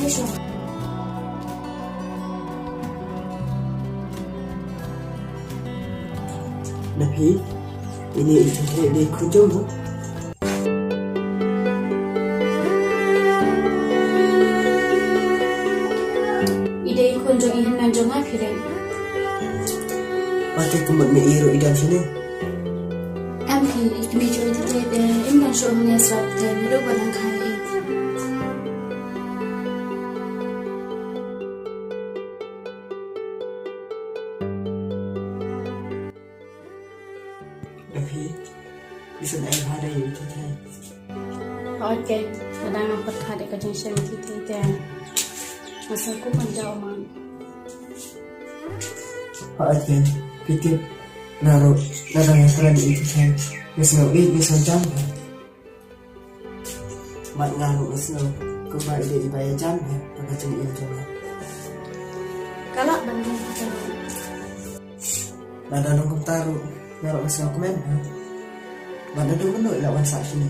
hết rồi. Napi, ini itu dia kunjung tu. Ide kunjung ini nanjung apa kira? Pasti kumat meiru idan sini. Em thì bị chơi thì em đang sợ nghe sập thì nó đâu có đang khai em. Napi, bisa naik hari ini tu thay. Hỏi kệ, là đang làm bất khả để có chân xem thì thế mà sao cũng mình giàu mà. Hỏi kệ, fikir naruh yang keren itu thay. Misal ini misal jam. Mat ngaruh misal kembali dia dibayar jam ya, pakai cuma ini cuma. Kalau bandung kita Nada nunggu taruh naruh misal komen. Nada dulu kan lawan saat ini.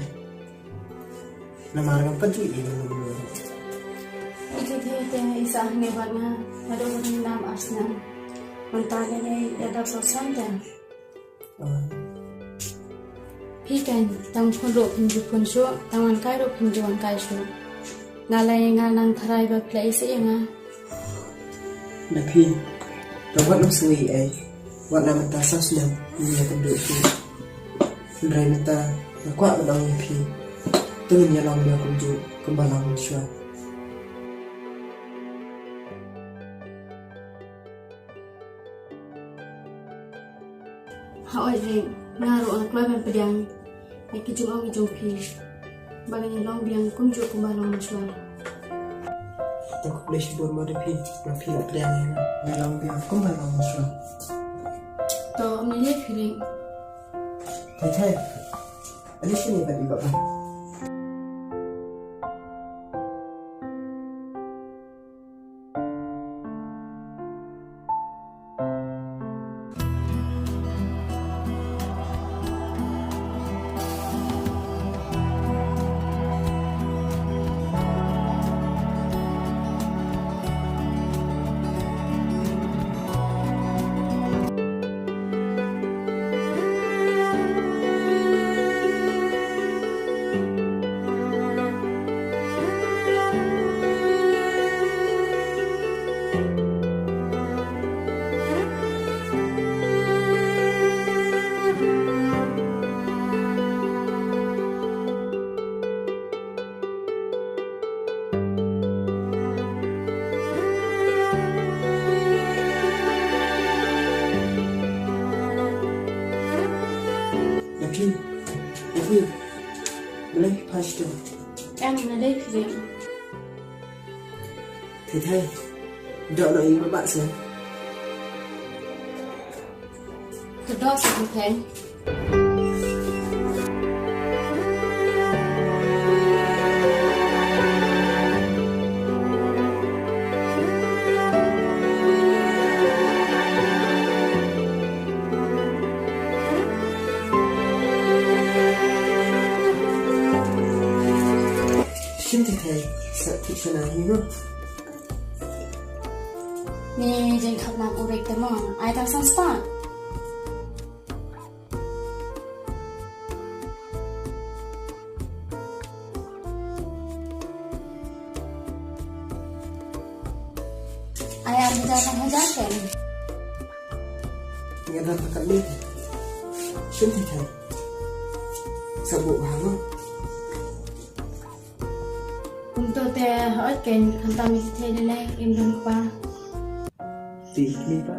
Nama orang pencuci ini dulu. itu thì isah nghe bạn nga là đâu có nam Arsenal. Mình ta đây đã so sánh ta.พี่กันตั้งคนโรคพิมพ์คนชั่วตั้งวันใกล้โรคพิมพ์วันใกล้ชั่วงานอะไรงานนังทรายแบบเพลย์สิยังไง Napi, rawat nam sui ai. Wat nam ta sasnya ni akan duduk tu. Rai nata kuat bedang napi. Tengah nyalang dia kunjung kembalang syua. Hỏi gì nga rồi quay bên pedang cái chung ông chung phi bagay long biang cũng chụp cùng balong maswal Tak boleh sebut napi nak pedang ni. Nyalang dia kembalang syua. to mele feeling Thay, ada sini tadi bapak. Napi, boleh pas tu. em mele feeling Thay, dok nak ibu bapak saya. the dogs are okay Sini thay, sakit sana hiu. ni jeng khap nam urek te mo ai ta san spa ai ar bida ta ho ja ke Nghe ra tak ni. Sini thay. Sabuk hang. untuk te hỏi ken kham ta mi the le em dong pa Ti ni pa.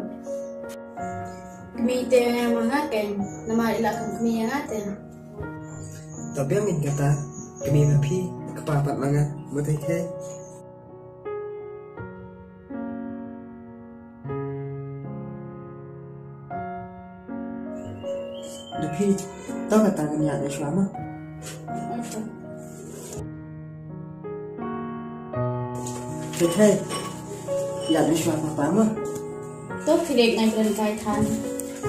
mi te mga ken nama ila kan mi nga te Tapi yang ini kata kami napi kepapat mangat betul thay. Napi tahu kata kami ada selama. Thay, ya ada selama apa mah? tốt thì đẹp ngày gần cài than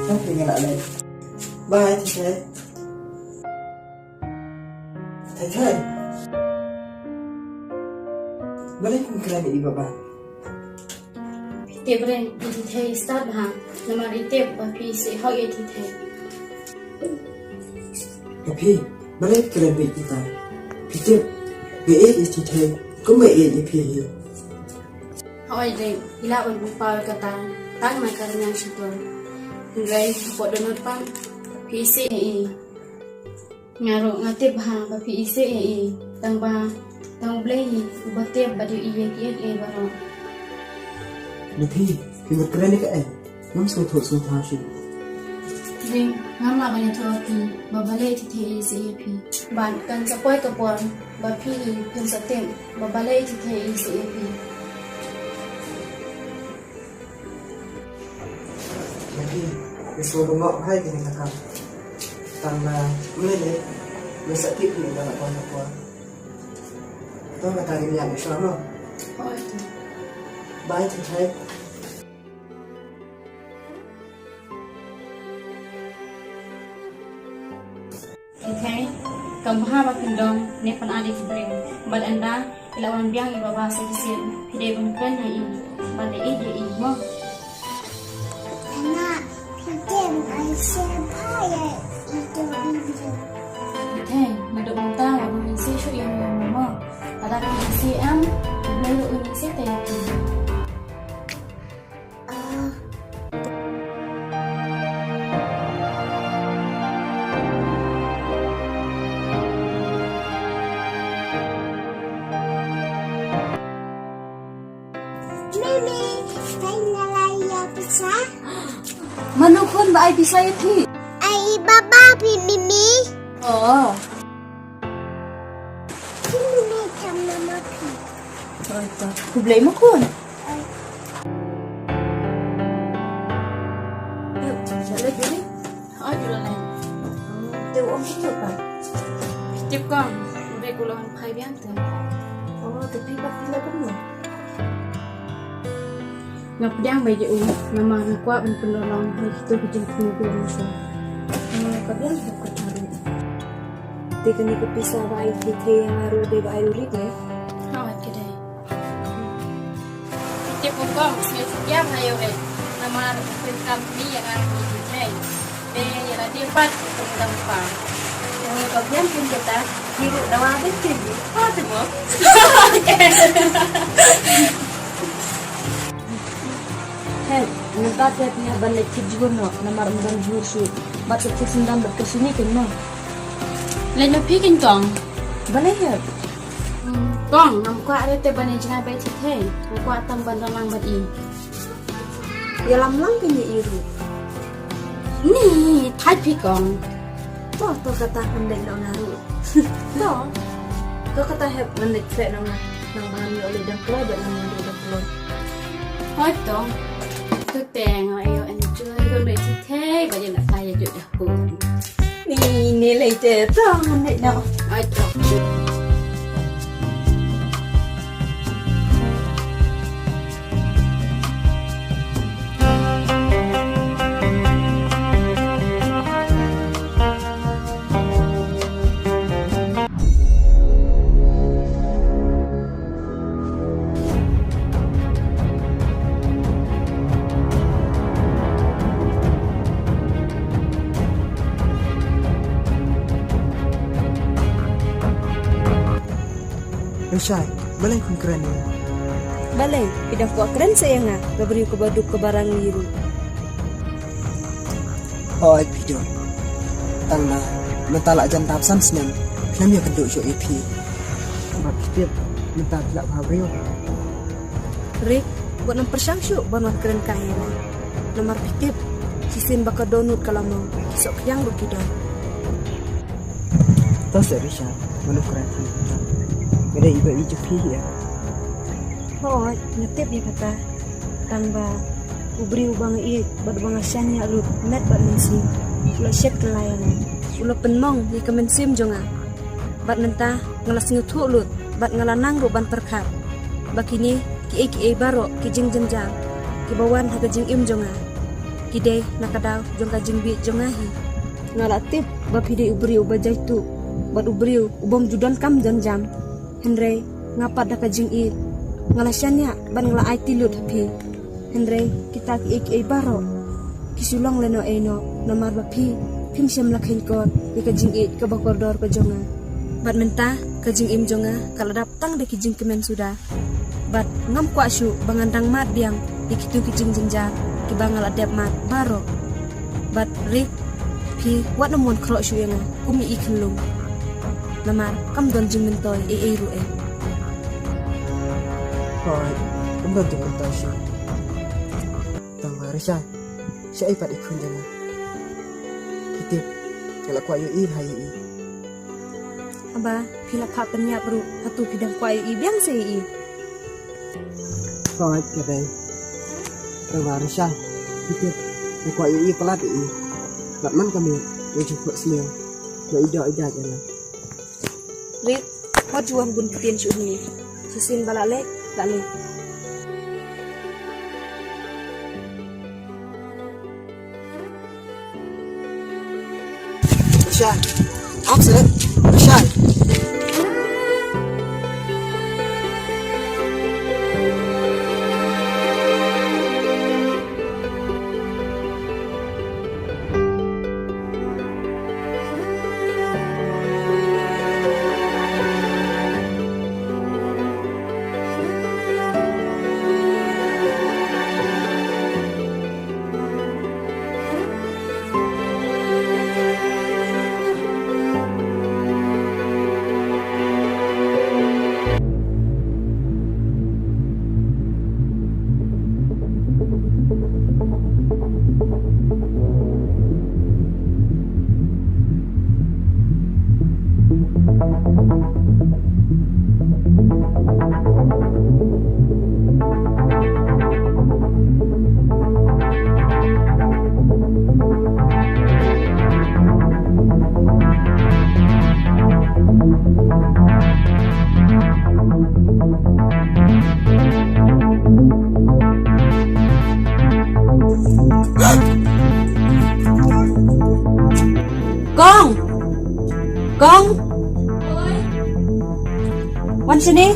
Không thì nghe lại đây. Bye thay. Thay. Balay pemikiran ini Bapa. Tiap ren itu teh start ha, nama tiap bapi si hak itu teh. Tapi balay pemikiran baik kita. Tiap baik itu teh, kau baik itu. Hak itu ila berbuka kata, tang makarnya situ. Ren bodoh nopang, PC ini. Ngaruh ngatip ha, bapi isi ini, tang bah. Tang beli batip baju iya baru. Lebih pemikiran ni kan? Nam suatu hasil. Jadi ngama banyak tuapi, babale titi CAP. Ban kan sepoi kapor, bapi pensatem, babale titi CAP. Jadi disuruh bengok hai kini nakam. Tambah mulai ni, bersakit ni dah nak kawan-kawan. Tahu tak hari ni yang Islam lo? Oh itu. Baik saya. Okay, kamu haba kendong ne pan adi kibring. Bal anda ilawan biang iba bahasa kisin. Pide bun kan hai ini. Bal ide mo. Anak, pidem ay siya itu video. Okay, madok muta wabu misi syu yang mo. Ada Mynsiem, belalu Mynsiem tadi. Mimi, tayo nalaya pisa. Manukun ba ay bisaya ti? Ay baba Mimi. Oh. Mimi kam nama pi. Oh ito. Kublay mo kun. Yuk, sala dulu. Oh, dulu lain. Tahu om itu pa. Tip kong, udah kulangan pai biang tu. Oh, tapi pak pila kamu. Ngapdiang bayi nama nakwa ben penolong itu bijin kumpul musuh. Kabiang dapat cari. Tekan ni kepisah baik kita yang baru de baru lit ya. Awak kedai. Tip kong, siapa hayo nama company yang ada di sini. Yang ada empat tempat. Yang kabiang pun kita hidup dalam betul. Apa tu mo? Hey, minta tiapnya balik ke juga nama rendah jurus. Baca kesendam berkesini kena. Lain lebih kencang. Balik ya. Kong, nampak ada teban yang jangan baik cete. Nampak tambah dalam badi. Ya lam kini iru. Ni, tapi kong. Toh kata pendek nak naru. Toh, kau kata heb pendek set nama nang bahan oleh dah keluar dan nang dia dah keluar. Hoi tong. Tu teng ayo enjoy kau baik cete. Bagi nak saya juga pun. Ni lagi toh pendek nak. Hoi tong. Syai, balay pemikiran ni. Balai, tidak kuat keren saya ngah. Beri ku baduk ke barang liru. Oh, video. Tangna, mentala jan tapsan senang. Film yang kedua show EP. Mak tiap mentala tak habrio. Rick, buat nomor syuk buat keren kaya. Nomor pitip, sisin bakal donut kalau mau. Kisok yang berkidal. Tahu saya Syai, mana keren ni. Ada ibu hijau ya. Oh, ngetip dia kata. Tambah ubri ubang bad bang asyanya lu net bad Mynsiem. Ulah syek kelayan. Ulah penmong di Mynsiem jonga. Bad mentah ngelas ngutu lut, bad ngalanang ru ban perkat. Bakini ki baro ki jing jenjang. Ki bawan ha jing im jonga. Ki de nakadaw jong ka jing bi jonga hi. Ngalatip bab hide ubri ubajai tu. Bad ubri ubom judan kam jam. Henry, ngapa dah kajing ngalasyannya ban ngala ai tilut hapi. Hendrai kita ki baro. Kisulong leno eno namar bapi Mynsiem lakhin kot ika jing it ke bakordor ke jonga. Bat menta ke jing im jonga kalau daptang de kijing kemen sudah. Bat ngam kwa syu bangandang mat biang ikitu kijing jingjar ki bangal adep mat baro. Bat rik pi wat namon kro syu yang kumi ikhulung. Namar kam don jing mentoy ru e. Alright, I'm going to mentasya. Tangga Risha, siya ay patikun dyan na. Kitip, kala kwa yu i hayi i. Aba, pila pa penya bro, hatu pidang kwa i biang se i. Alright, kabay. Tangga Risha, kitip, kala kwa yu i palat i. Batman kami, may jumpa smil. Na ida dyan na. Rik, what juang bun pitien syu ni? Susin balale, lale. Risha, absolut, Risha. Gong! Wan sini.